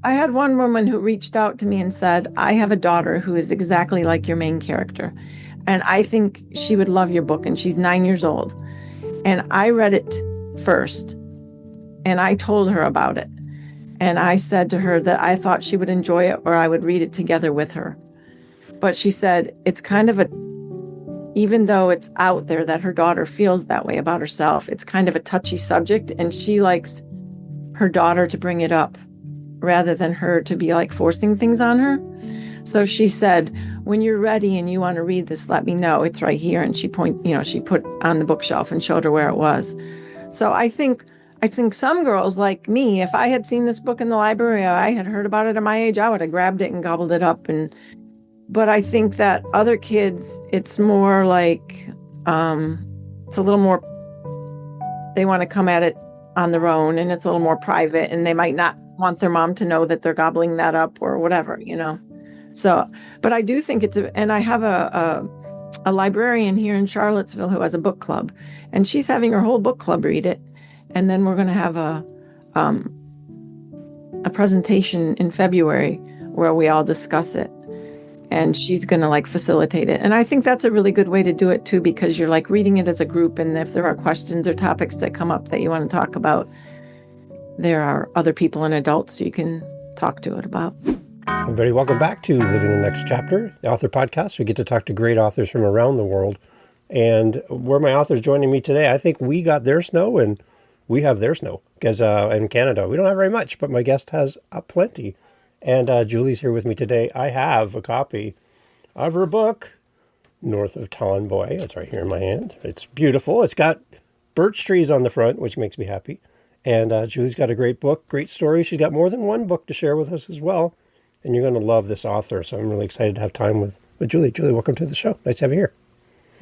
I had one woman who reached out to me and said, I have a daughter who is exactly like your main character. And I think she would love your book. And she's 9 years old. And I read it first and I told her about it. And I said to her that I thought she would enjoy it or I would read it together with her. But she said it's kind of a, even though it's out there that her daughter feels that way about herself, it's kind of a touchy subject. And she likes her daughter to bring it up rather than her to be like forcing things on her. So she said, when you're ready and you want to read this, let me know. It's right here. And she put on the bookshelf and showed her where it was. So I think some girls like me, if I had seen this book in the library, or I had heard about it at my age, I would have grabbed it and gobbled it up. But I think that other kids, it's more like, it's a little more, they want to come at it on their own and it's a little more private and they might not want their mom to know that they're gobbling that up or whatever. So, but I do think and I have a librarian here in Charlottesville who has a book club and she's having her whole book club read it. And then we're going to have a presentation in February where we all discuss it. And she's going to like facilitate it. And I think that's a really good way to do it too, because you're like reading it as a group. And if there are questions or topics that come up that you want to talk about, there are other people and adults you can talk to it about. Everybody, welcome back to Living the Next Chapter, the author podcast. We get to talk to great authors from around the world. And where my author's joining me today, I think we got their snow and we have their snow because in Canada, we don't have very much, but my guest has plenty. And Julie's here with me today. I have a copy of her book, North of Tomboy. It's right here in my hand. It's beautiful. It's got birch trees on the front, which makes me happy. And Julie's got a great book, great story. She's got more than one book to share with us as well. And you're going to love this author. So I'm really excited to have time with Julie. Julie, welcome to the show. Nice to have you here.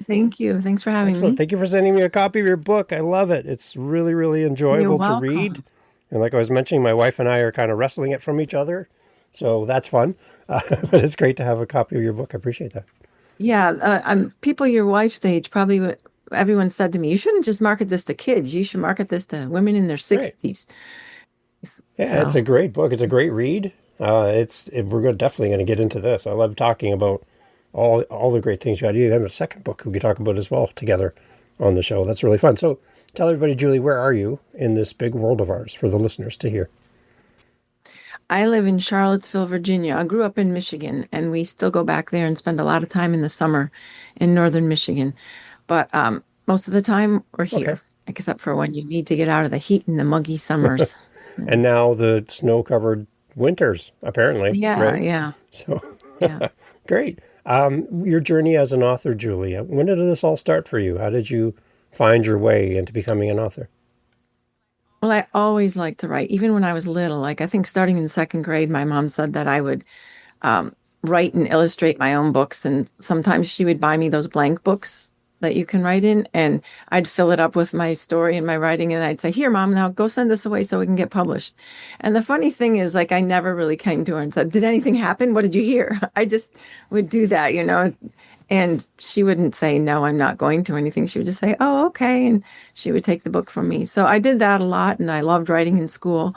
Thank you. Thanks for having me. Thank you for sending me a copy of your book. I love it. It's really, really enjoyable to read. And like I was mentioning, my wife and I are kind of wrestling it from each other. So that's fun. But it's great to have a copy of your book. I appreciate that. Yeah. People your wife's age, probably everyone said to me, you shouldn't just market this to kids. You should market this to women in their 60s. Yeah, so. It's a great book. It's a great read. We're definitely going to get into this. I love talking about all the great things you got. You have a second book we could talk about as well together on the show. That's really fun. So tell everybody, Julie, where are you in this big world of ours for the listeners to hear? I live in Charlottesville, Virginia. I grew up in Michigan, and we still go back there and spend a lot of time in the summer in northern Michigan. But most of the time, we're here, except for when you need to get out of the heat and the muggy summers. And now the snow-covered winters, apparently. Yeah, right? Yeah. So, great. Your journey as an author, Julie, when did this all start for you? How did you find your way into becoming an author? Well, I always liked to write, even when I was little. Like, I think starting in second grade, my mom said that I would write and illustrate my own books. And sometimes she would buy me those blank books that you can write in. And I'd fill it up with my story and my writing. And I'd say, here, Mom, now go send this away so it can get published. And the funny thing is, like, I never really came to her and said, did anything happen? What did you hear? I just would do that, And she wouldn't say, no, I'm not going to, or anything. She would just say, oh, okay. And she would take the book from me. So I did that a lot, and I loved writing in school.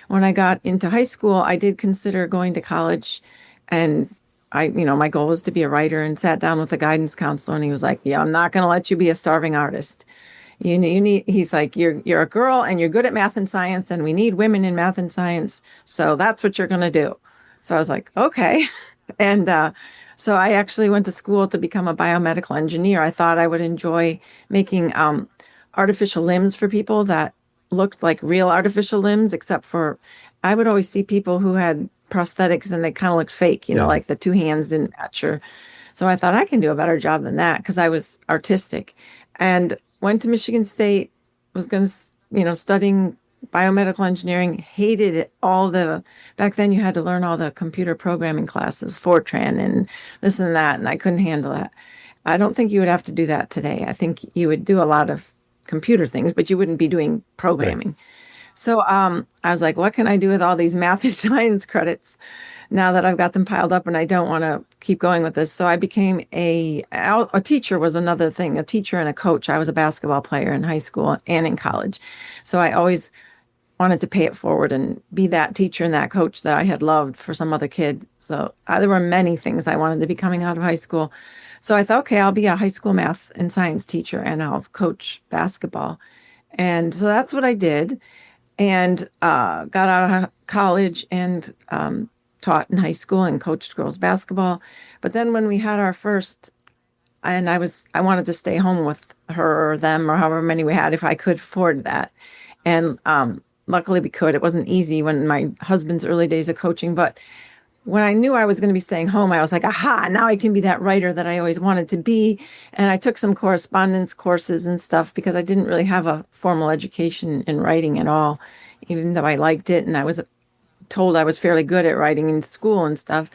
When I got into high school, I did consider going to college. And my goal was to be a writer, and sat down with a guidance counselor. And he was like, yeah, I'm not going to let you be a starving artist. He's like, you're a girl and you're good at math and science, and we need women in math and science. So that's what you're going to do. So I was like, okay. And, so I actually went to school to become a biomedical engineer. I thought I would enjoy making artificial limbs for people that looked like real artificial limbs, except for I would always see people who had prosthetics and they kind of looked fake, like the two hands didn't match. So I thought I can do a better job than that because I was artistic, and went to Michigan State, was going to, studying biomedical engineering, hated it. Back then you had to learn all the computer programming classes, Fortran and this and that, and I couldn't handle that. I don't think you would have to do that today. I think you would do a lot of computer things, but you wouldn't be doing programming. Right. So I was like, what can I do with all these math and science credits now that I've got them piled up and I don't want to keep going with this? So I became a teacher was another thing, a teacher and a coach. I was a basketball player in high school and in college. So I always wanted to pay it forward and be that teacher and that coach that I had loved for some other kid. So there were many things I wanted to be coming out of high school. So I thought, okay, I'll be a high school math and science teacher and I'll coach basketball. And so that's what I did, and got out of college and taught in high school and coached girls basketball. But then when we had our first, and I wanted to stay home with her or them or however many we had if I could afford that. And luckily we could. It wasn't easy when my husband's early days of coaching, but when I knew I was going to be staying home, I was like, aha, now I can be that writer that I always wanted to be. And I took some correspondence courses and stuff because I didn't really have a formal education in writing at all, even though I liked it. And I was told I was fairly good at writing in school and stuff.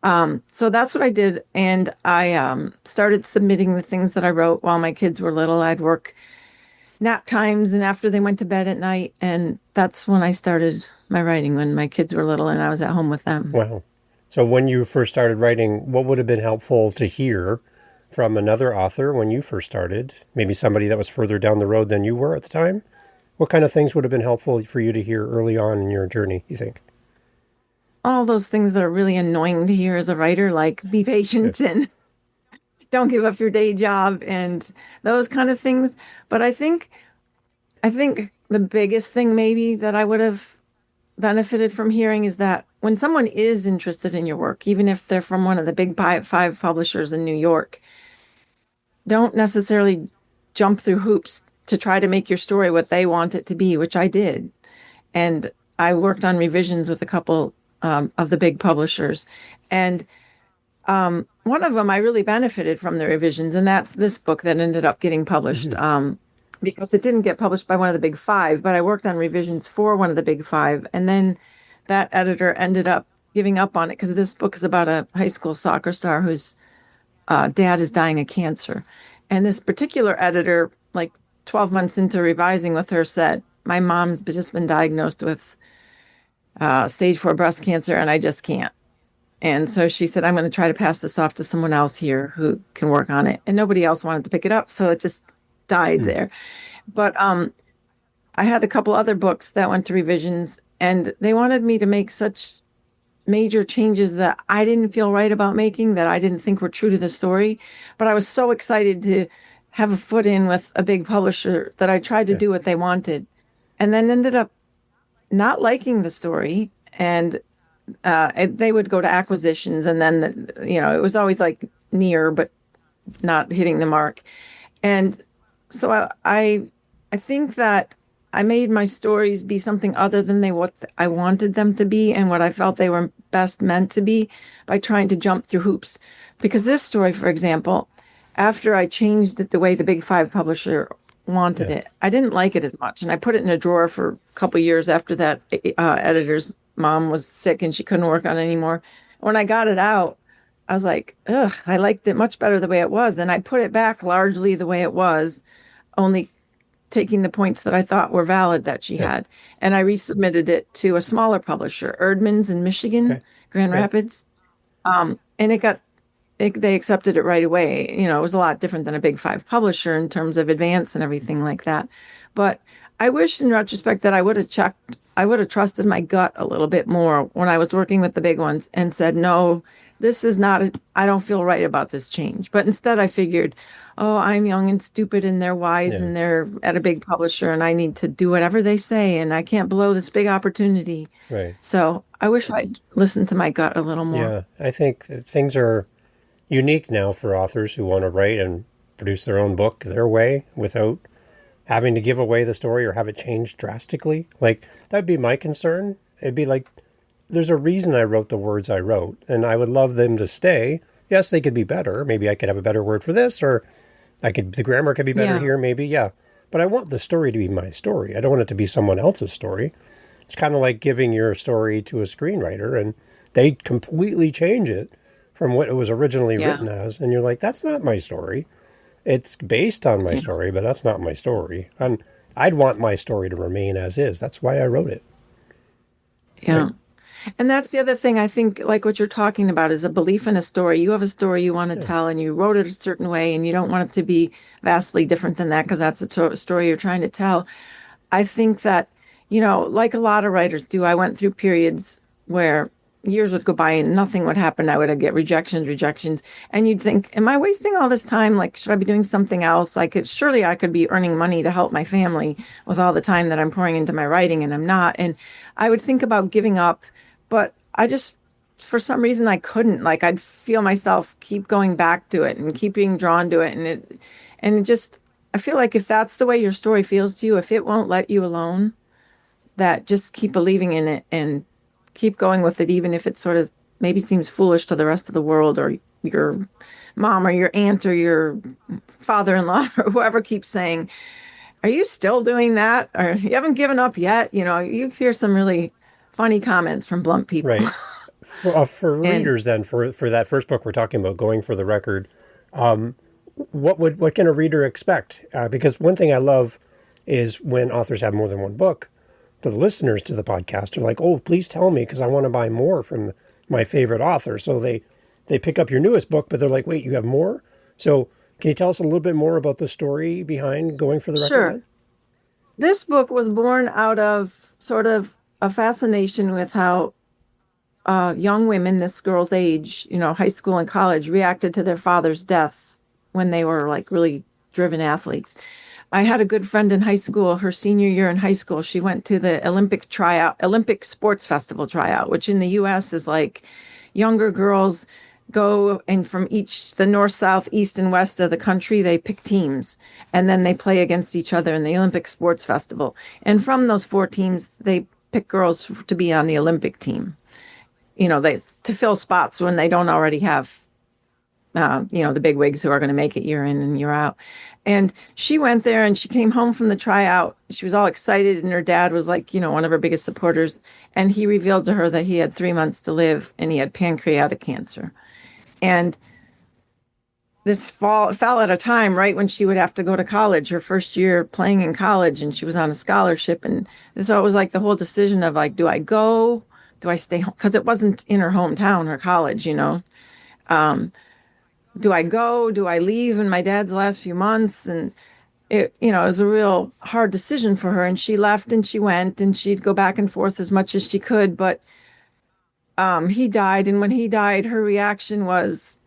So that's what I did. And I started submitting the things that I wrote while my kids were little. I'd work nap times and after they went to bed at night. And that's when I started my writing, when my kids were little and I was at home with them. Wow. So when you first started writing, what would have been helpful to hear from another author when you first started? Maybe somebody that was further down the road than you were at the time? What kind of things would have been helpful for you to hear early on in your journey, you think? All those things that are really annoying to hear as a writer, like be Yeah. patient and don't give up your day job and those kind of things. But I think the biggest thing maybe that I would have benefited from hearing is that when someone is interested in your work, even if they're from one of the big five publishers in New York, don't necessarily jump through hoops to try to make your story what they want it to be, which I did. And I worked on revisions with a couple of the big publishers. And one of them I really benefited from the revisions, and that's this book that ended up getting published. Because it didn't get published by one of the big five, but I worked on revisions for one of the big five. And then that editor ended up giving up on it because this book is about a high school soccer star whose dad is dying of cancer. And this particular editor, like 12 months into revising with her, said, my mom's just been diagnosed with stage 4 breast cancer, and I just can't. And so she said, I'm going to try to pass this off to someone else here who can work on it. And nobody else wanted to pick it up. So it just died there. But I had a couple other books that went to revisions, and they wanted me to make such major changes that I didn't feel right about making, that I didn't think were true to the story. But I was so excited to have a foot in with a big publisher that I tried to Yeah. do what they wanted, and then ended up not liking the story. And they would go to acquisitions, and then it was always like near but not hitting the mark. And so I think that I made my stories be something other than what I wanted them to be and what I felt they were best meant to be by trying to jump through hoops. Because this story, for example, after I changed it the way the big five publisher wanted Yeah. it, I didn't like it as much, and I put it in a drawer for a couple years after that editor's mom was sick and she couldn't work on it anymore. When I got it out, I was like, ugh, I liked it much better the way it was. And I put it back largely the way it was, only taking the points that I thought were valid that she Yeah. had. And I resubmitted it to a smaller publisher, Erdman's in Michigan, Okay. Grand Yeah. Rapids. And they accepted it right away. It was a lot different than a big five publisher in terms of advance and everything like that. But I wish in retrospect that I would have trusted my gut a little bit more when I was working with the big ones and said, no, this is not, I don't feel right about this change. But instead I figured, oh, I'm young and stupid and they're wise Yeah. and they're at a big publisher and I need to do whatever they say and I can't blow this big opportunity. Right. So I wish I'd listened to my gut a little more. Yeah. I think that things are unique now for authors who want to write and produce their own book their way without having to give away the story or have it changed drastically. Like, that'd be my concern. It'd be like, there's a reason I wrote the words I wrote, and I would love them to stay. Yes, they could be better. Maybe I could have a better word for this, or the grammar could be better Yeah. here, maybe, yeah. But I want the story to be my story. I don't want it to be someone else's story. It's kind of like giving your story to a screenwriter, and they completely change it from what it was originally Yeah. written as, and you're like, that's not my story. It's based on my Yeah. story, but that's not my story. And I'd want my story to remain as is. That's why I wrote it. Yeah. Right? And that's the other thing I think, like what you're talking about, is a belief in a story. You have a story you want to Yeah. tell, and you wrote it a certain way, and you don't want it to be vastly different than that because that's the story you're trying to tell. I think that like a lot of writers do, I went through periods where years would go by and nothing would happen. I would get rejections. And you'd think, am I wasting all this time? Like, should I be doing something else? Surely I could be earning money to help my family with all the time that I'm pouring into my writing, and I'm not. And I would think about giving up, but for some reason, I couldn't. Like, I'd feel myself keep going back to it and keep being drawn to it. And it just, I feel like if that's the way your story feels to you, if it won't let you alone, that just keep believing in it and keep going with it, even if it sort of maybe seems foolish to the rest of the world, or your mom or your aunt or your father-in-law or whoever keeps saying, are you still doing that? Or you haven't given up yet? You hear some really funny comments from blunt people. Right. For And readers, then, for that first book we're talking about, Going for the Record, what can a reader expect? Because one thing I love is when authors have more than one book. To the listeners to the podcast are like, oh, please tell me because I want to buy more from my favorite author. So they pick up your newest book, but they're like, wait, you have more? So can you tell us a little bit more about the story behind Going for the Record sure, then? this book was born out of sort of a fascination with how young women this girl's age, high school and college, reacted to their father's deaths when they were like really driven athletes. I had a good friend in high school, her senior year in high school. She went to the Olympic Sports Festival tryout, which in the US is like younger girls go, and from the north, south, east, and west of the country, they pick teams and then they play against each other in the Olympic Sports Festival. And from those four teams, they pick girls to be on the Olympic team. They to fill spots when they don't already have the big wigs who are going to make it year in and year out. And she went there and she came home from the tryout. She was all excited, and her dad was like, one of her biggest supporters. And he revealed to her that he had 3 months to live and he had pancreatic cancer. And this fell at a time right when she would have to go to college, her first year playing in college, and she was on a scholarship. And so it was like the whole decision of like, do I go? Do I stay home? Because it wasn't in her hometown, her college. Do I go? Do I leave in my dad's last few months? And it was a real hard decision for her. And she left and she went, and she'd go back and forth as much as she could. But he died. And when he died, her reaction was,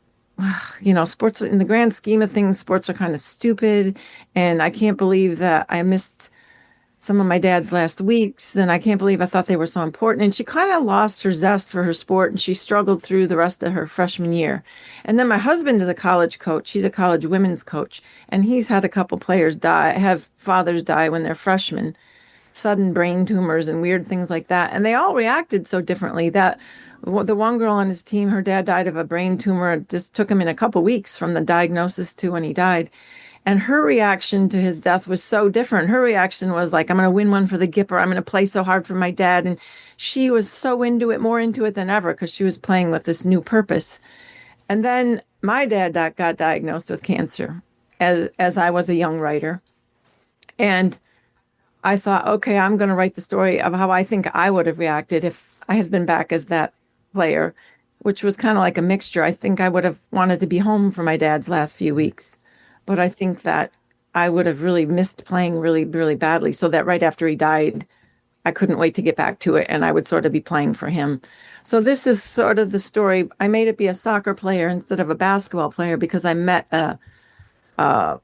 sports, in the grand scheme of things, sports are kind of stupid. And I can't believe that I missed some of my dad's last weeks, and I can't believe I thought they were so important. And she kind of lost her zest for her sport, and she struggled through the rest of her freshman year. And then my husband is a college coach. He's a college women's coach, and he's had a couple players have fathers die when they're freshmen, sudden brain tumors and weird things like that. And they all reacted so differently. That the one girl on his team, her dad died of a brain tumor. It just took him in a couple weeks from the diagnosis to when he died. And her reaction to his death was so different. Her reaction was like, I'm going to win one for the Gipper. I'm going to play so hard for my dad. And she was so into it, more into it than ever, because she was playing with this new purpose. And then my dad got diagnosed with cancer as I was a young writer. And I thought, okay, I'm going to write the story of how I think I would have reacted if I had been back as that player, which was kind of like a mixture. I think I would have wanted to be home for my dad's last few weeks. But I think that I would have really missed playing really, really badly. So that right after he died, I couldn't wait to get back to it. And I would sort of be playing for him. So this is sort of the story. I made it be a soccer player instead of a basketball player because I met a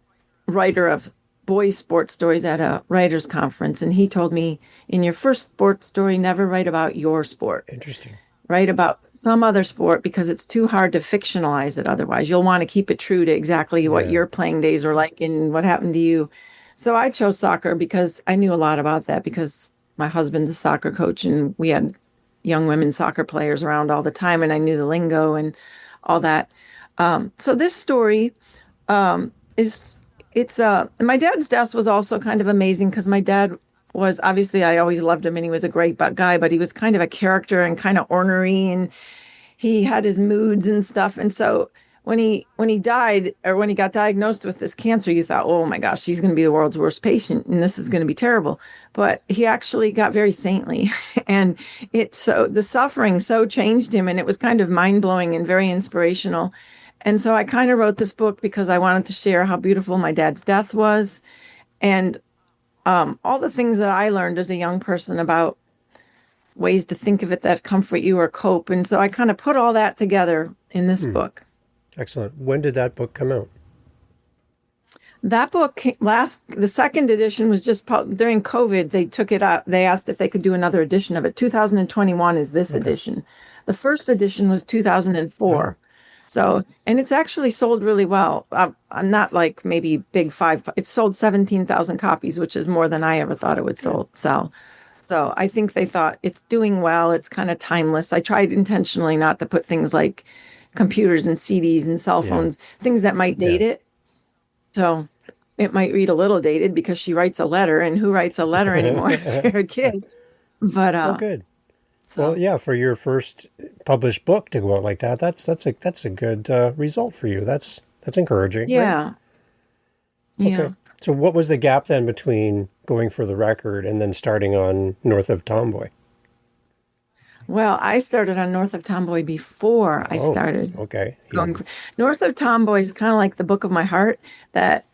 writer of boys' sports stories at a writers' conference. And he told me, in your first sports story, never write about your sport. Interesting. Write about some other sport because it's too hard to fictionalize it otherwise. You'll want to keep it true to exactly what your playing days were like and what happened to you. So I chose soccer because I knew a lot about that because my husband's a soccer coach and we had young women soccer players around all the time and I knew the lingo and all that. So this story my dad's death was also kind of amazing because my dad was obviously, I always loved him and he was a great guy, but he was kind of a character and kind of ornery and he had his moods and stuff. And so when he died or when he got diagnosed with this cancer, you thought, oh my gosh, he's going to be the world's worst patient and this is going to be terrible. But he actually got very saintly and the suffering so changed him and it was kind of mind blowing and very inspirational. And so I kind of wrote this book because I wanted to share how beautiful my dad's death was. And all the things that I learned as a young person about ways to think of it that comfort you or cope. And so I kind of put all that together in this book. Excellent. When did that book come out? That book the second edition was just during COVID. They took it out. They asked if they could do another edition of it. 2021 is this Okay. edition. The first edition was 2004. Oh, So, and it's actually sold really well. I'm not like maybe big five. It's sold 17,000 copies, which is more than I ever thought it would sell. So I think they thought it's doing well. It's kind of timeless. I tried intentionally not to put things like computers and CDs and cell yeah. phones, things that might date Yeah. it. So it might read a little dated because she writes a letter, and who writes a letter anymore if you're a kid? But Oh, good. Well, so yeah, for your first published book to go out like that, that's a good result for you. That's encouraging, right? yeah, Okay. yeah. So, what was the gap then between going for the record and then starting on North of Tomboy? Well, I started on North of Tomboy before I Oh, started okay. going. North of Tomboy is kind of like the book of my heart. That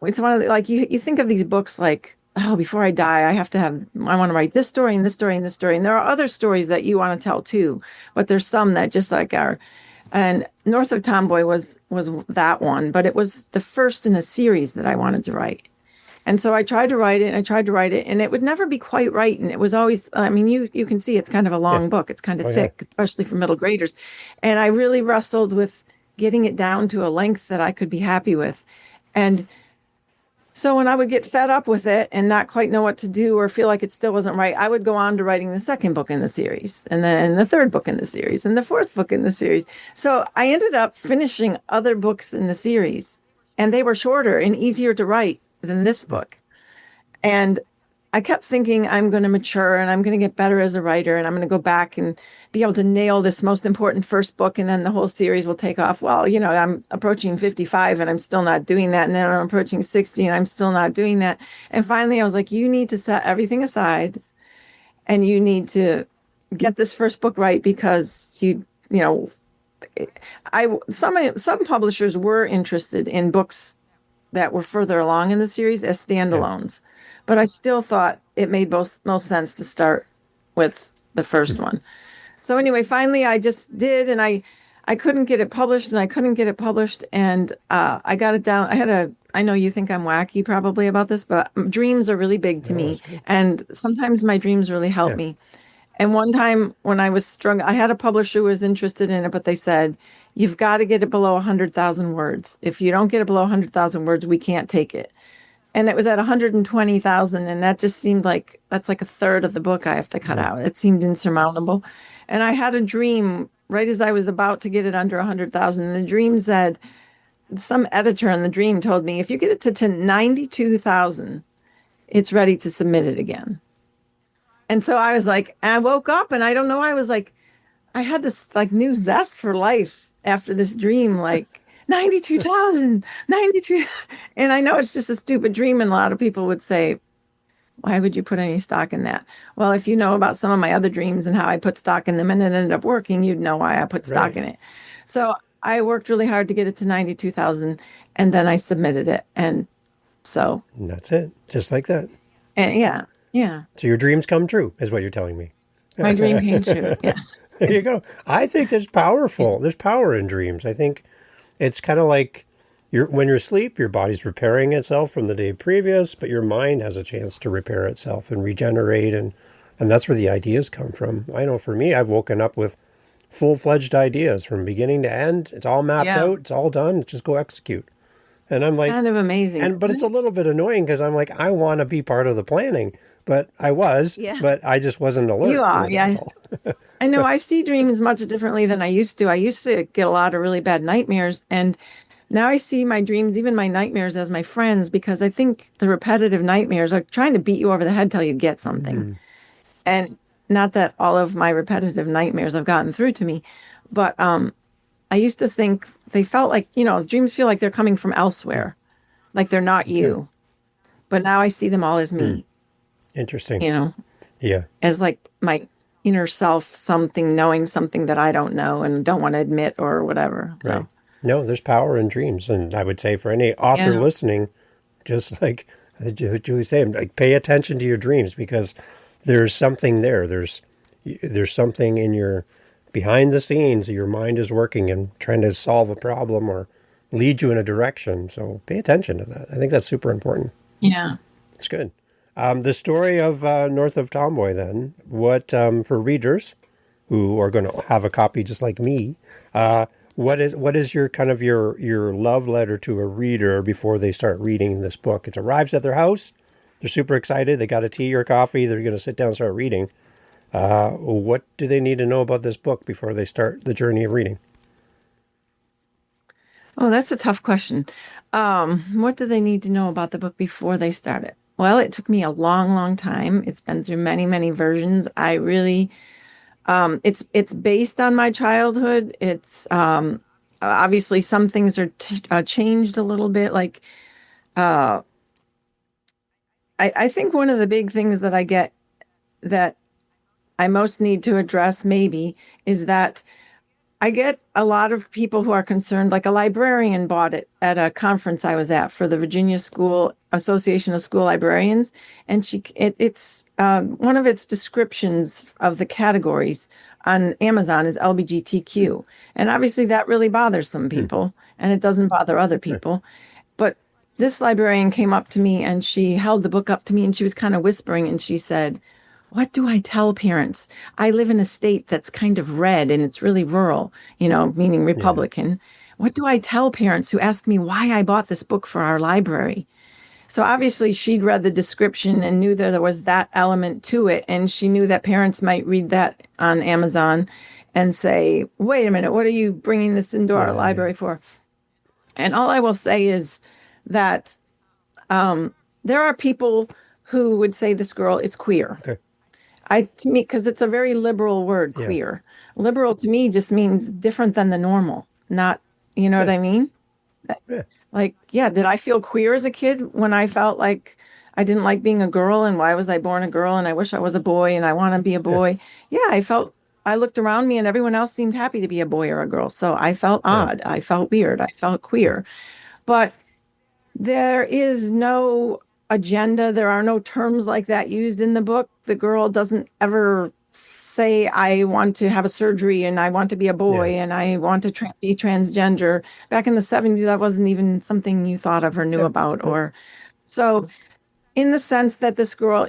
it's one of the, like you think of these books like, oh, before I die, I want to write this story and this story and this story. And there are other stories that you want to tell too, but there's some that just like are. And North of Tomboy was that one, but it was the first in a series that I wanted to write. And so I tried to write it and I tried to write it and it would never be quite right. And it was always, I mean, you can see it's kind of a Yeah. long book. It's kind Oh, of yeah. thick, especially for middle graders. And I really wrestled with getting it down to a length that I could be happy with. And so when I would get fed up with it and not quite know what to do or feel like it still wasn't right, I would go on to writing the second book in the series and then the third book in the series and the fourth book in the series. So I ended up finishing other books in the series and they were shorter and easier to write than this book. And I kept thinking I'm going to mature and I'm going to get better as a writer and I'm going to go back and be able to nail this most important first book and then the whole series will take off. Well, I'm approaching 55 and I'm still not doing that. And then I'm approaching 60 and I'm still not doing that. And finally I was like, you need to set everything aside and you need to get this first book right because you know, some publishers were interested in books that were further along in the series as Yeah. standalones. But I still thought it made most sense to start with the first one. So anyway, finally I just did, and I couldn't get it published, and I couldn't get it published, and I got it down. I know you think I'm wacky probably about this, but dreams are really big to No, me, that's good. and sometimes my dreams really help Yeah. me. And one time when I was struggling, I had a publisher who was interested in it, but they said, you've got to get it below 100,000 words. If you don't get it below 100,000 words, we can't take it. And it was at 120,000. And that just seemed like that's like a third of the book I have to cut Yeah. out. It seemed insurmountable. And I had a dream right as I was about to get it under 100,000. And the dream said, some editor in the dream told me, if you get it to 92,000, it's ready to submit it again. And so I was like, and I woke up and I don't know, I was like, I had this like new zest for life after this dream, like 92,000, 92. And I know it's just a stupid dream. And a lot of people would say, why would you put any stock in that? Well, if you know about some of my other dreams and how I put stock in them and it ended up working, you'd know why I put stock Right. in it. So I worked really hard to get it to 92,000 and then I submitted it. And so, And that's it. Just like that. and yeah, yeah, So your dreams come true, is what you're telling me. my dream came true. Yeah. There you go. I think there's power in dreams. I think it's kind of like when you're asleep, your body's repairing itself from the day previous, but your mind has a chance to repair itself and regenerate, and that's where the ideas come from. I know for me, I've woken up with full-fledged ideas from beginning to end. It's all mapped Yeah. out. It's all done. Just go execute. And I'm like, Kind of amazing. but it's a little bit annoying because I'm like, I want to be part of the planning, but Yeah. but I just wasn't alert You for are, it. yeah. That's all. I know I see dreams much differently than I used to. I used to get a lot of really bad nightmares, and now I see my dreams, even my nightmares, as my friends because I think the repetitive nightmares are trying to beat you over the head till you get something. And not that all of my repetitive nightmares have gotten through to me, but I used to think they felt like, dreams feel like they're coming from elsewhere, like they're not you. But now I see them all as me, Interesting. you know, Yeah. as like my inner self, something knowing something that I don't know and don't want to admit or whatever. So, Right. No, there's power in dreams. And I would say for any author yeah, listening, just like Julie's saying, like, pay attention to your dreams because there's something there. There's something in your behind the scenes. Your mind is working and trying to solve a problem or lead you in a direction. So pay attention to that. I think that's super important. Yeah. It's good. The story of North of Tomboy, then, what for readers who are going to have a copy just like me, what is your kind of your love letter to a reader before they start reading this book? It arrives at their house. They're super excited. They got a tea or coffee. They're going to sit down and start reading. What do they need to know about this book before they start the journey of reading? Oh, that's a tough question. What do they need to know about the book before they start it? Well, it took me a long, long time. It's been through many, many versions. I really, it's based on my childhood. It's obviously some things are changed a little bit. Like I think one of the big things that I get that I most need to address maybe is that I get a lot of people who are concerned, like a librarian bought it at a conference I was at for the Virginia School Association of School Librarians, and it's one of its descriptions of the categories on Amazon is LGBTQ, and obviously that really bothers some people, and it doesn't bother other people. But this librarian came up to me and she held the book up to me and she was kind of whispering and she said, what do I tell parents? I live in a state that's kind of red and it's really rural, meaning Yeah, Republican. What do I tell parents who ask me why I bought this book for our library? So obviously she'd read the description and knew that there was that element to it. And she knew that parents might read that on Amazon and say, wait a minute, what are you bringing this into our yeah, yeah. library for? And all I will say is that there are people who would say this girl is queer. Okay. To me, because it's a very liberal word, Yeah, queer. Liberal to me just means different than the normal, not, you know what yeah, I mean? yeah, Like, yeah, did I feel queer as a kid when I felt like I didn't like being a girl and why was I born a girl and I wish I was a boy and I want to be a yeah, boy? Yeah, I looked around me and everyone else seemed happy to be a boy or a girl. So I felt yeah, odd. I felt weird. I felt yeah, queer. But there is no agenda. There are no terms like that used in the book. The girl doesn't ever say, I want to have a surgery and I want to be a yeah, boy and I want to be transgender. Back in the 70s, that wasn't even something you thought of or knew yeah, about. yeah, Or so, in the sense that this girl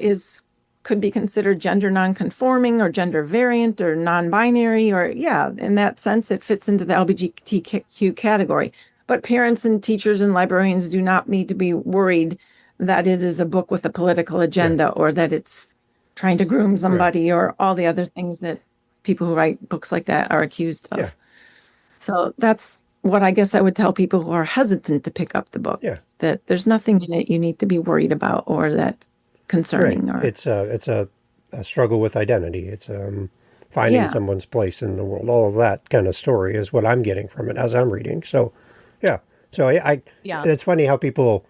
could be considered gender nonconforming or gender variant or non-binary, or yeah, in that sense, it fits into the LGBTQ category. But parents and teachers and librarians do not need to be worried that it is a book with a political yeah, agenda or that it's trying to groom right. somebody or all the other things that people who write books like that are accused Yeah, of. So that's what I guess I would tell people who are hesitant to pick up the book, yeah, that there's nothing in it you need to be worried about or that's right. concerning or It's a struggle with identity. It's finding yeah. someone's place in the world. All of that kind of story is what I'm getting from it as I'm reading. So, yeah. So I Yeah. it's funny how people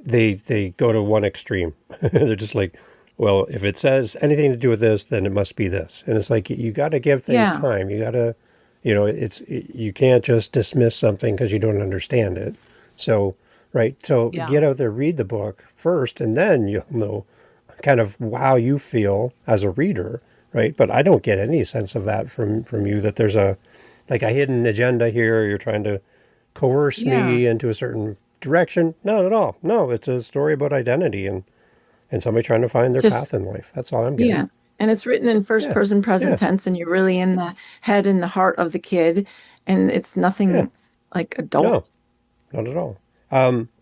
they go to one extreme. They're just like, well, if it says anything to do with this, then it must be this. And it's like you got to give things Yeah. time. You got to, you can't just dismiss something because you don't understand it. So, right. So Yeah. get out there, read the book first, and then you'll know kind of how you feel as a reader, right? But I don't get any sense of that from you that there's a hidden agenda here. You're trying to coerce Yeah. me into a certain direction. Not at all. No, it's a story about identity and somebody trying to find their path Just in life. That's all I'm getting. yeah. And it's written in first Yeah, person present yeah, tense and you're really in the head and the heart of the kid and it's yeah. nothing like adult No, not at all.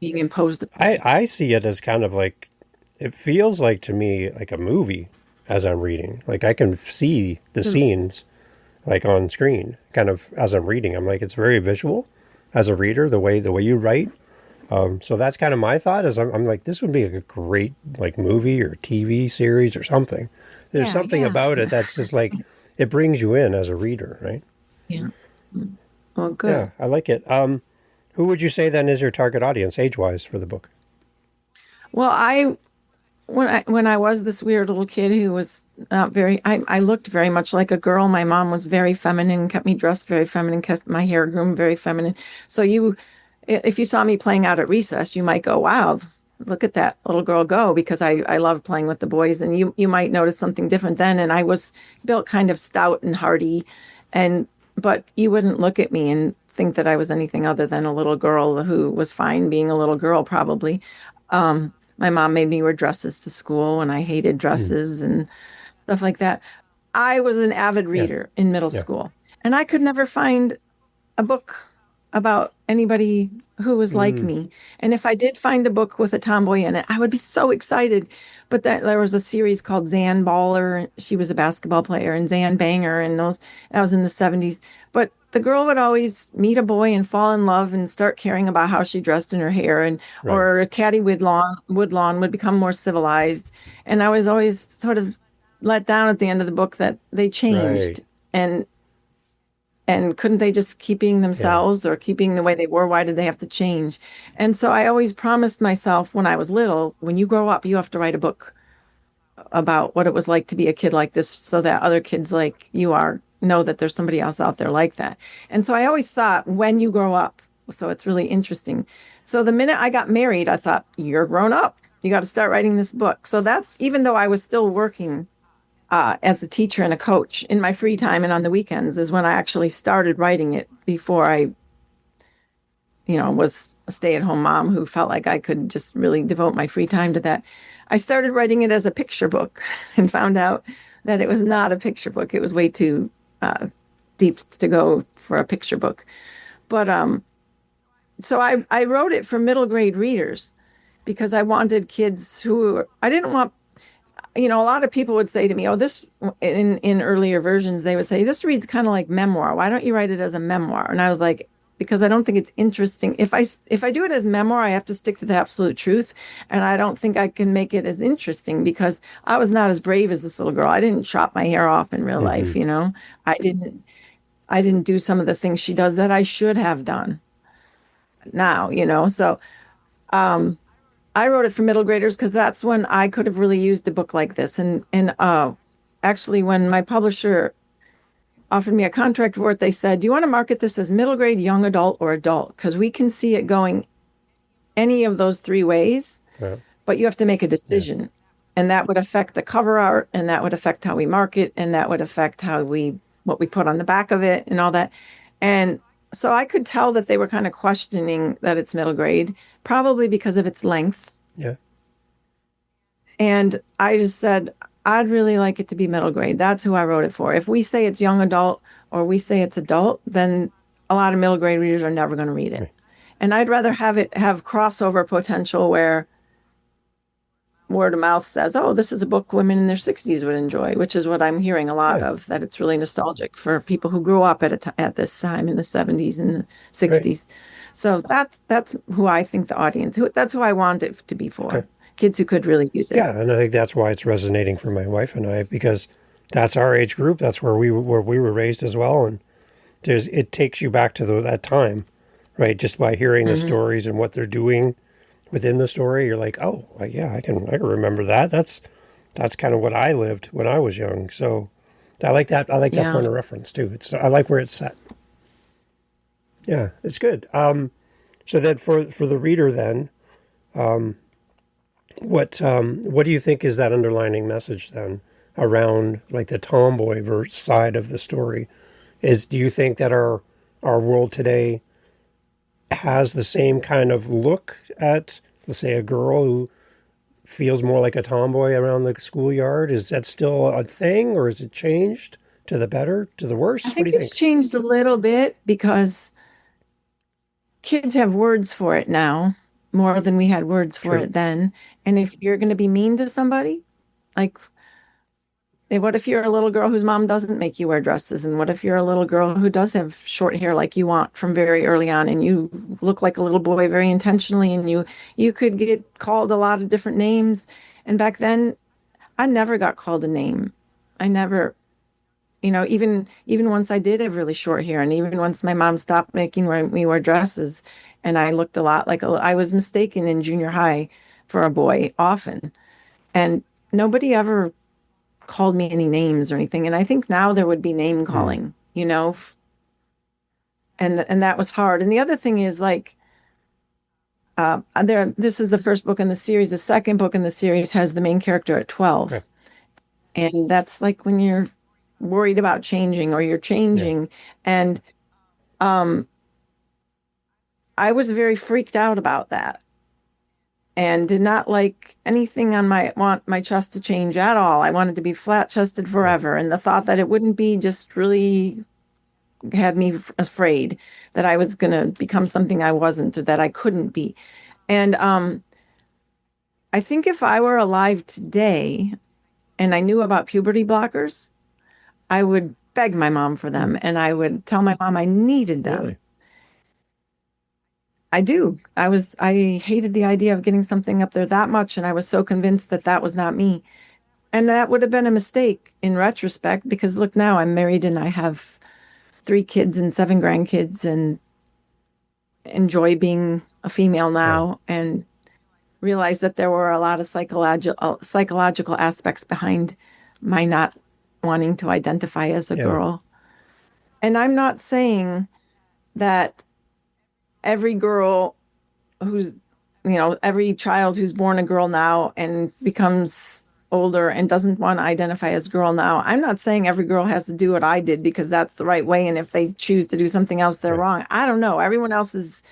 being imposed upon I see it as kind of like, it feels like to me like a movie as I'm reading. Like I can see the you. scenes like on screen kind of as I'm reading. I'm like, it's very visual as a reader, the way you write. So that's kind of my thought is I'm like, this would be a great like movie or TV series or something. There's Yeah, something yeah. about it that's just like, it brings you in as a reader, right? Yeah. Well, Yeah, good. I like it. Who would you say then is your target audience age-wise for the book? Well, when I was this weird little kid who was not very I looked very much like a girl. My mom was very feminine, kept me dressed very feminine, kept my hair groomed very feminine. So if you saw me playing out at recess, you might go, wow, look at that little girl go, because I love playing with the boys, and you might notice something different then. And I was built kind of stout and hardy, and but you wouldn't look at me and think that I was anything other than a little girl who was fine being a little girl, probably. My mom made me wear dresses to school, and I hated Mm. dresses and stuff like that. I was an avid Yeah. reader in middle Yeah. school, and I could never find a book about anybody who was like Mm. me. And if I did find a book with a tomboy in it, I would be so excited. But that there was a series called Zan Baller. She was a basketball player, and Zan Banger, and those that was in the 70s. But the girl would always meet a boy and fall in love and start caring about how she dressed in her hair, and Right. or Caddy Woodlawn would become more civilized. And I was always sort of let down at the end of the book that they Right. changed. And couldn't they just keep being Yeah. themselves or keeping the way they were? Why did they have to change? And so I always promised myself when I was little, when you grow up, you have to write a book about what it was like to be a kid like this, so that other kids like you are know that there's somebody else out there like that. And so I always thought, when you grow up, so it's really interesting. So the minute I got married, I thought, you're grown up. You got to start writing this book. So that's, even though I was still working as a teacher and a coach in my free time and on the weekends, is when I actually started writing it, before I, was a stay-at-home mom who felt like I could just really devote my free time to that. I started writing it as a picture book and found out that it was not a picture book. It was way too deep to go for a picture book. But so I wrote it for middle grade readers, because I wanted kids who, I didn't want, a lot of people would say to me, "Oh, this," in earlier versions, they would say, "This reads kind of like memoir. Why don't you write it as a memoir?" And I was like, because I don't think it's interesting. If I do it as memoir, I have to stick to the absolute truth, and I don't think I can make it as interesting, because I was not as brave as this little girl. I didn't chop my hair off in real Hmm. life. I didn't do some of the things she does that I should have done now. So I wrote it for middle graders because that's when I could have really used a book like this. And actually, when my publisher offered me a contract for it, they said, "Do you want to market this as middle grade, young adult, or adult? Because we can see it going any of those three ways, Yeah. but you have to make a Yeah. decision." And that would affect the cover art, and that would affect how we market, and that would affect what we put on the back of it and all that. And so I could tell that they were kind of questioning that it's middle grade, probably because of its length. Yeah. And I just said, I'd really like it to be middle grade. That's who I wrote it for. If we say it's young adult or we say it's adult, then a lot of middle grade readers are never going to read it. Right. And I'd rather have it have crossover potential, where word of mouth says, "Oh, this is a book women in their 60s would enjoy," which is what I'm hearing a lot Yeah. of, that it's really nostalgic for people who grew up at this time in the 70s and the Right. 60s. So that's who I think the audience, that's who I want it to be Okay. for. Kids who could really use it. Yeah, and I think that's why it's resonating for my wife and I, because that's our age group. That's where we were raised as well, and it takes you back to that time, right? Just by hearing the Hmm. stories and what they're doing within the story, you're like, oh, yeah, I can remember that. That's kind of what I lived when I was young. So I like that. I like that Yeah. point of reference too. I like where it's set. Yeah, it's good. So then for the reader, then, what do you think is that underlining message then around like the tomboy verse side of the story? Do you think that our world today has the same kind of look at, let's say, a girl who feels more like a tomboy around the schoolyard? Is that still a thing, or has it changed to the better, to the I worse? What do think you it's think? changed a little bit, because kids have words for it now, more than we had words for True. it then. And if you're going to be mean to somebody, like, what if you're a little girl whose mom doesn't make you wear dresses? And what if you're a little girl who does have short hair like you want from very early on, and you look like a little boy very intentionally, and you could get called a lot of different names. And back then, I never got called a name. I never, even once I did have really short hair, and even once my mom stopped making me wear dresses, and I looked a lot like I was mistaken in junior high for a boy often. And nobody ever called me any names or anything. And I think now there would be name Hmm. calling. And that was hard. And the other thing is, like, This is the first book in the series. The second book in the series has the main character at 12. Okay. And that's like when you're worried about changing or you're Yeah. changing. And I was very freaked out about that and did not like anything on my chest to change at all. I wanted to be flat chested Yeah. forever. And the thought that it wouldn't be just really had me afraid that I was going to become something I wasn't or that I couldn't be. And I think if I were alive today and I knew about puberty blockers, I would beg my mom for Hmm. them and I would tell my mom I needed them. Really? I do. I hated the idea of getting something up there that much, and I was so convinced that that was not me. And that would have been a mistake in retrospect because look, now I'm married and I have 3 kids and 7 grandkids and enjoy being a female Yeah. now and realize that there were a lot of psychological aspects behind my not wanting to identify as a Yeah. girl. And I'm not saying that every girl who's, every child who's born a girl now and becomes older and doesn't want to identify as girl now. I'm not saying every girl has to do what I did because that's the right way. And if they choose to do something else, they're Right. wrong. I don't know. Everyone else is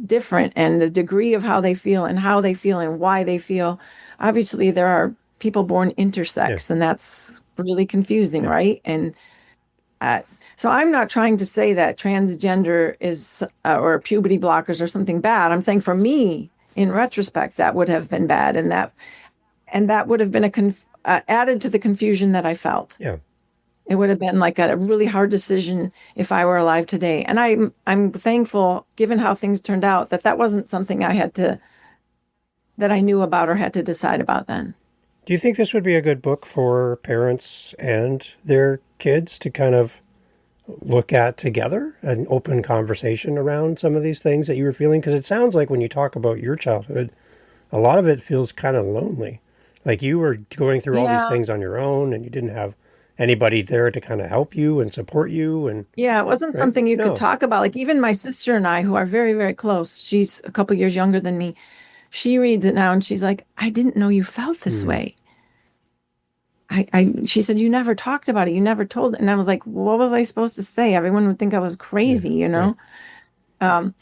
different and the degree of how they feel and how they feel and why they feel. Obviously, there are people born Yeah. intersex, and that's really confusing, Yeah. right? And uh, so I'm not trying to say that transgender is or puberty blockers or something bad. I'm saying for me, in retrospect, that would have been bad, and that would have been added to the confusion that I felt. Yeah. It would have been like a really hard decision if I were alive today. And I'm thankful, given how things turned out, that that wasn't something that I knew about or had to decide about then. Do you think this would be a good book for parents and their kids to kind of look at together, an open conversation around some of these things that you were feeling? Because it sounds like when you talk about your childhood, a lot of it feels kind of lonely. Like you were going through all these Yeah. things on your own and you didn't have anybody there to kind of help you and support you. And Yeah, it wasn't right? something you could No. talk about. Like even my sister and I, who are very, very close, she's a couple years younger than me. She reads it now and she's like, I didn't know you felt this Hmm. way. She said, you never talked about it. You never told it. And I was like, what was I supposed to say? Everyone would think I was Yeah. crazy, you Right. know? Um,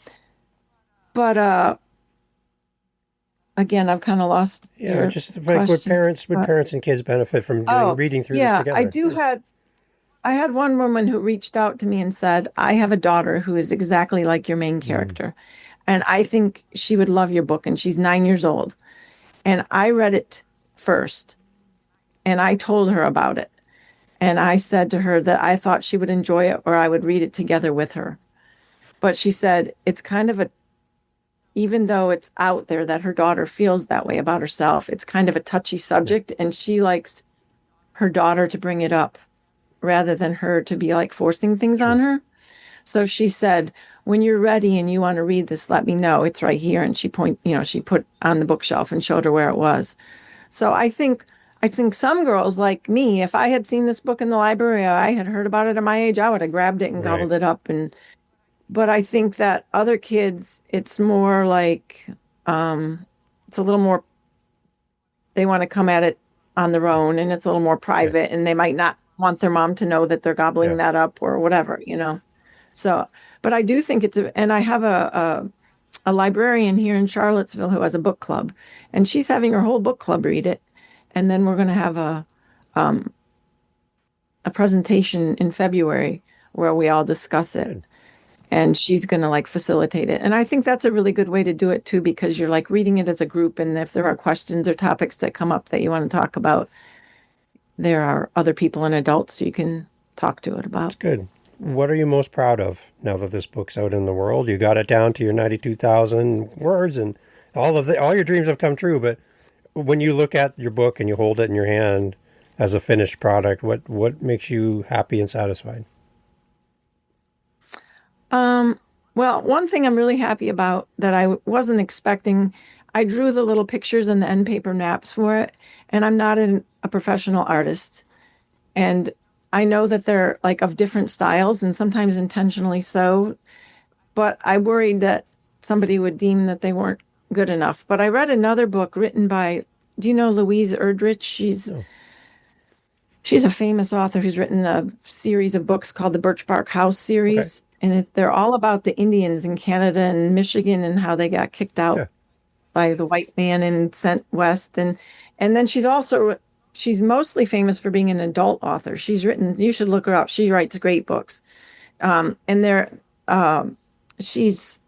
but again, I've kind of lost Yeah. your Just like question. would But parents and kids benefit from doing oh, reading through this yeah, together? I had one woman who reached out to me and said, I have a daughter who is exactly like your main Hmm. character. And I think she would love your book. And she's 9 years old. And I read it first and I told her about it. And I said to her that I thought she would enjoy it or I would read it together with her. But she said it's kind of even though it's out there that her daughter feels that way about herself, it's kind of a touchy Yeah. subject. And she likes her daughter to bring it up rather than her to be like forcing things on Sure. her. So she said, when you're ready and you want to read this, let me know. It's right here. And she put on the bookshelf and showed her where it was. So I think some girls like me, if I had seen this book in the library, or I had heard about it at my age, I would have grabbed it and Right. gobbled it up. But I think that other kids, it's more like, it's a little more, they want to come at it on their own and it's a little more Yeah. private and they might not want their mom to know that they're Yeah. gobbling that up or whatever, So, but I do think and I have a librarian here in Charlottesville who has a book club, and she's having her whole book club read it, and then we're going to have a presentation in February where we all discuss it, Good. and she's going to like facilitate it. And I think that's a really good way to do it too, because you're like reading it as a group, and if there are questions or topics that come up that you want to talk about, there are other people and adults you can talk to it about. It's good. What are you most proud of now that this book's out in the world? You got it down to your 92,000 words and all your dreams have come true, but when you look at your book and you hold it in your hand as a finished product, what makes you happy and satisfied? Well, one thing I'm really happy about that I wasn't expecting, I drew the little pictures and the end paper maps for it, and I'm not a professional artist. And I know that they're like of different styles and sometimes intentionally so, but I worried that somebody would deem that they weren't good enough. But I read another book written by, do you know Louise Erdrich? No. She's a famous author who's written a series of books called the Birch Bark House Okay. series, and they're all about the Indians in Canada and Michigan and how they got kicked out Yeah. by the white man and sent west. And then she's mostly famous for being an adult author. She's written, you should look her up. She writes great books. And they're um, she's,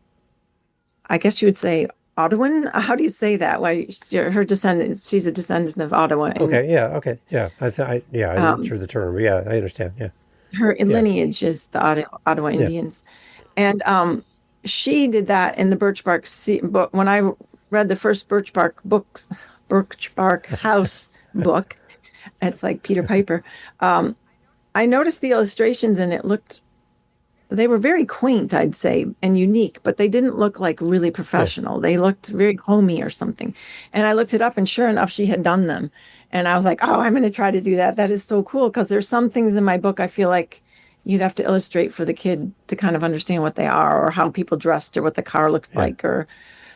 I guess you would say, Ottawan. How do you say that? Why her descendants? She's a descendant of Ottawa, and Okay. Yeah. Okay. Yeah. Yeah, I'm not um, sure the term. But yeah, I understand. Yeah. her Yeah. lineage is the Ottawa Yeah. Indians. And she did that in the Birch Bark book. When I read the first Birch Bark House book, it's like Peter Piper. I noticed the illustrations and they were very quaint, I'd say, and unique, but they didn't look like really Yeah. professional. They looked very homey or something. And I looked it up, and sure enough, she had done them. And I was like, oh, I'm going to try to do that. That is so cool because there's some things in my book I feel like you'd have to illustrate for the kid to kind of understand what they are or how people dressed or what the car looks Yeah. like or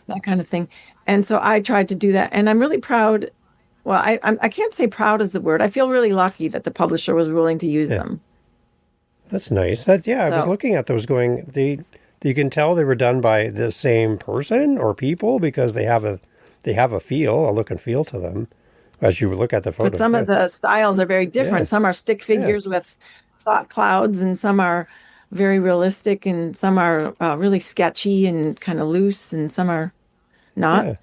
that kind of thing. And so I tried to do that. And I'm really proud. Well, I can't say proud is the word. I feel really lucky that the publisher was willing to use Yeah. them. That's nice. That yeah, I was So looking at those going. You can tell they were done by the same person or people because they have a feel, a look and feel to them as you look at the but photos. some Yeah. of the styles are very Yeah. different. Some are stick Yeah. figures with thought clouds, and some are very realistic, and some are really sketchy and kind of loose, and some are not. Yeah.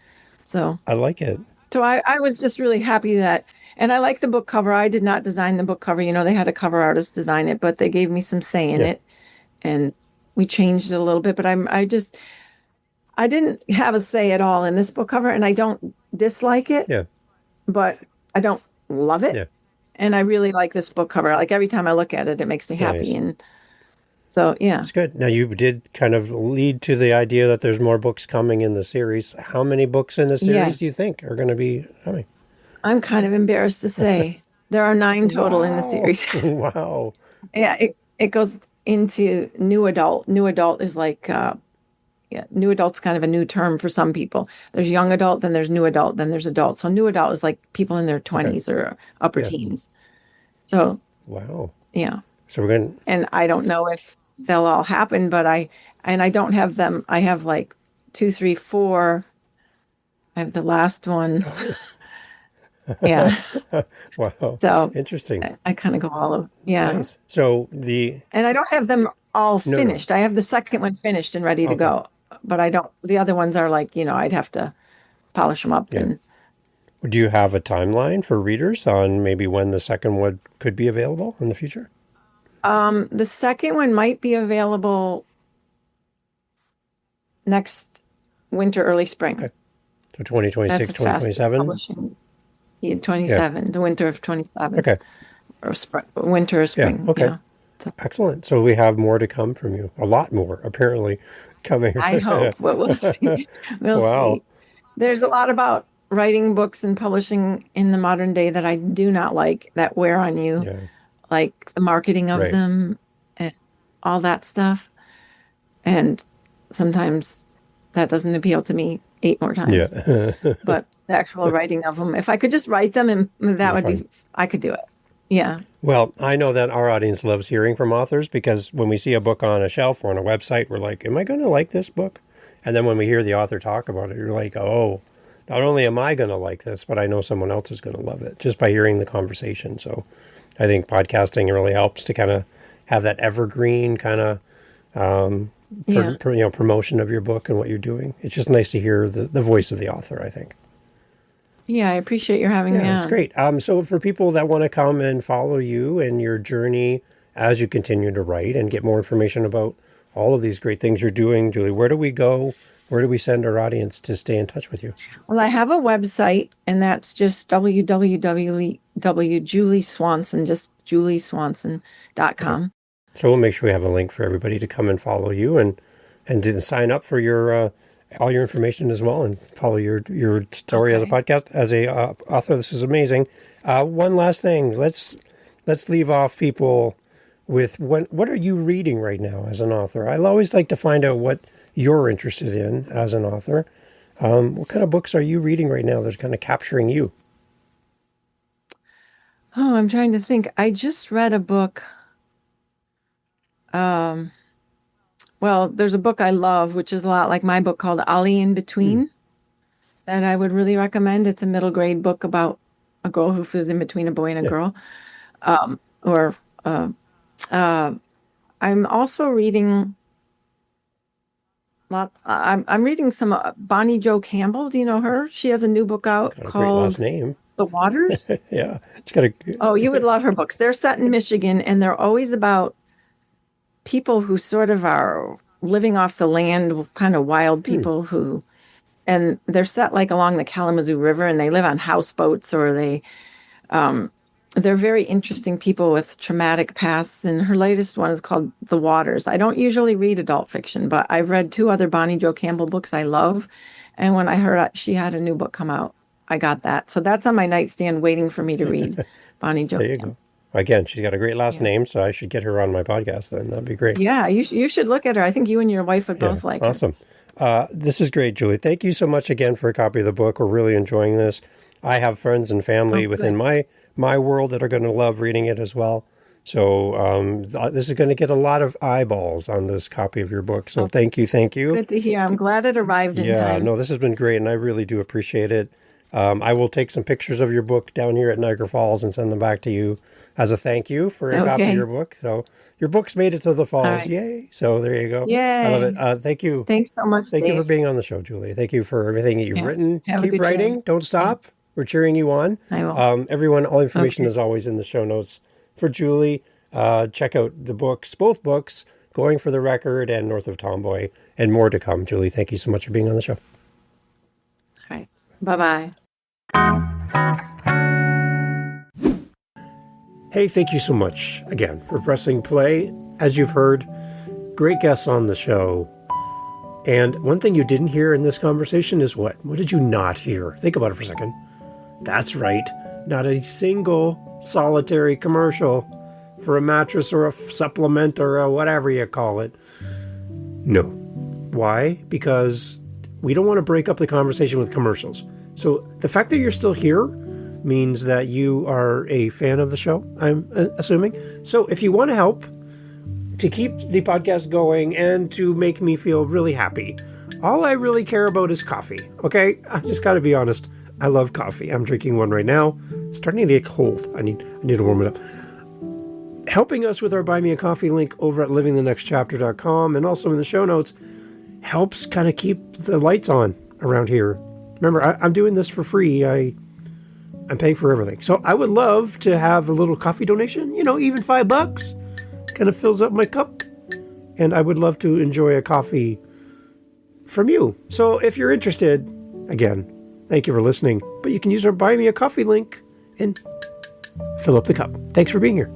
So, I like it. I was just really happy that, and I like the book cover. I did not design the book cover. You know, they had a cover artist design it, but they gave me some say in Yeah. it, and we changed it a little bit. But I didn't have a say at all in this book cover, and I don't dislike it, Yeah. but I don't love it. Yeah. And I really like this book cover. Like every time I look at it, it makes me happy. Nice. And so, yeah. It's good. Now you did kind of lead to the idea that there's more books coming in the series. How many books in the series do Yes. you think are going to be coming? I'm kind of embarrassed to say there are 9 total in the Wow. series. Wow. Yeah, it goes into new adult. New adult is like, yeah, new adult's kind of a new term for some people. There's young adult, then there's new adult, then there's adult. So new adult is like people in their Okay. 20s or upper Yeah. teens. So, Wow. yeah. So we're going. And I don't know if they'll all happen, but I don't have them. I have like 2, 3, 4. I have the last one. Yeah. Wow. So Interesting. I kind of go all of, yeah. Nice. So the And I don't have them all no, no. finished. I have the second one finished and ready to Okay. go, but I don't, the other ones are like, I'd have to polish them up Yeah. and Do you have a timeline for readers on maybe when the second one could be available in the future? the second one might be available next winter, early spring. Okay. So 2026, That's as fast as 2027? publishing. Yeah, Yeah. 27, the winter of 27 Okay. or winter or Yeah. spring. Okay. Yeah. So Excellent. So we have more to come from you. A lot more, apparently, coming. I hope, but we'll see. We'll Wow. see. There's a lot about writing books and publishing in the modern day that I do not like that wear on you, Yeah. like the marketing of Right. them and all that stuff. And sometimes that doesn't appeal to me 8 more times. Yeah. But the actual writing of them, if I could just write them, and that would fun. be, I could do it. Yeah. Well, I know that our audience loves hearing from authors because when we see a book on a shelf or on a website, we're like, am I going to like this book? And then when we hear the author talk about it, you're like, oh, not only am I going to like this, but I know someone else is going to love it just by hearing the conversation. So I think podcasting really helps to kind of have that evergreen kind of Yeah. promotion of your book and what you're doing. It's just nice to hear the voice of the author, I think. Yeah. I appreciate your having me Yeah, on. that's great. So for people that want to come and follow you and your journey as you continue to write and get more information about all of these great things you're doing, Julie, where do we go? Where do we send our audience to stay in touch with you? Well, I have a website, and that's just www.julieswanson, just julieswanson.com. So we'll make sure we have a link for everybody to come and follow you and to sign up for your all your information as well and follow your story as a Okay. podcast as a author. This is amazing. One last thing. Let's leave off people with what are you reading right now as an author? I always like to find out what you're interested in as an author. What kind of books are you reading right now that's kind of capturing you? Oh, I'm trying to think. I just read a book. Um, well, there's a book I love, which is a lot like my book called Ollie in Hmm. Between, that I would really recommend. It's a middle grade book about a girl who is in between a boy and a Yeah. girl. Or uh, I'm also reading I'm reading some Bonnie Jo Campbell. Do you know her? She has a new book She's out got a great last called name. The Waters. Yeah. She's got a, Oh, you would love her books. They're set in Michigan, and they're always about people who sort of are living off the land, kind of wild hmm. people who, and they're set like along the Kalamazoo River, and they live on houseboats, or they're very interesting people with traumatic pasts. And her latest one is called The Waters. I don't usually read adult fiction, but I've read two other Bonnie Jo Campbell books I love. And when I heard she had a new book come out, I got that. So that's on my nightstand waiting for me to read Bonnie Jo There you Campbell. go. Again, she's got a great last Yeah. name, so I should get her on my podcast then. That'd be great. Yeah, you should look at her. I think you and your wife would Yeah. both like her. Awesome. This is great, Julie. Thank you so much again for a copy of the book. We're really enjoying this. I have friends and Oh, family within good. my world that are going to love reading it as well. So this is going to get a lot of eyeballs on this copy of your book. So Oh, thank you, thank you. good to hear. I'm glad it arrived in Yeah, time. no, this has been great, and I really do appreciate it. I will take some pictures of your book down here at Niagara Falls and send them back to you as a thank you for a copy of your Okay. book. So your book's made it to the All falls. right. Yay. So there you go. I love it. Yay. Thank you. Thanks so much, Thank you for Dave. being on the show, Julie. Thank you for everything that you've Yeah. written. Have a Keep good day. writing. Don't Yeah, stop. We're cheering you on. I will. Everyone, all information Okay. is always in the show notes for Julie. Check out the books, both books, Going for the Record and North of Tomboy, and more to come. Julie, thank you so much for being on the show. All right. Bye-bye. Hey, thank you so much again for pressing play. As you've heard, great guests on the show. And one thing you didn't hear in this conversation is what? What did you not hear? Think about it for a second. That's right. Not a single solitary commercial for a mattress or a supplement or a whatever you call it. No. Why? Because we don't want to break up the conversation with commercials. So the fact that you're still here means that you are a fan of the show, I'm assuming. So if you want to help to keep the podcast going and to make me feel really happy, all I really care about is coffee. Okay? I just got to be honest. I love coffee. I'm drinking one right now. It's starting to get cold. I need to warm it up. Helping us with our Buy Me a Coffee link over at livingthenextchapter.com and also in the show notes helps kind of keep the lights on around here. Remember, I'm doing this for free. I'm paying for everything. So I would love to have a little coffee donation, even $5 kind of fills up my cup. And I would love to enjoy a coffee from you. So if you're interested, again, thank you for listening. But you can use our Buy Me a Coffee link and fill up the cup. Thanks for being here.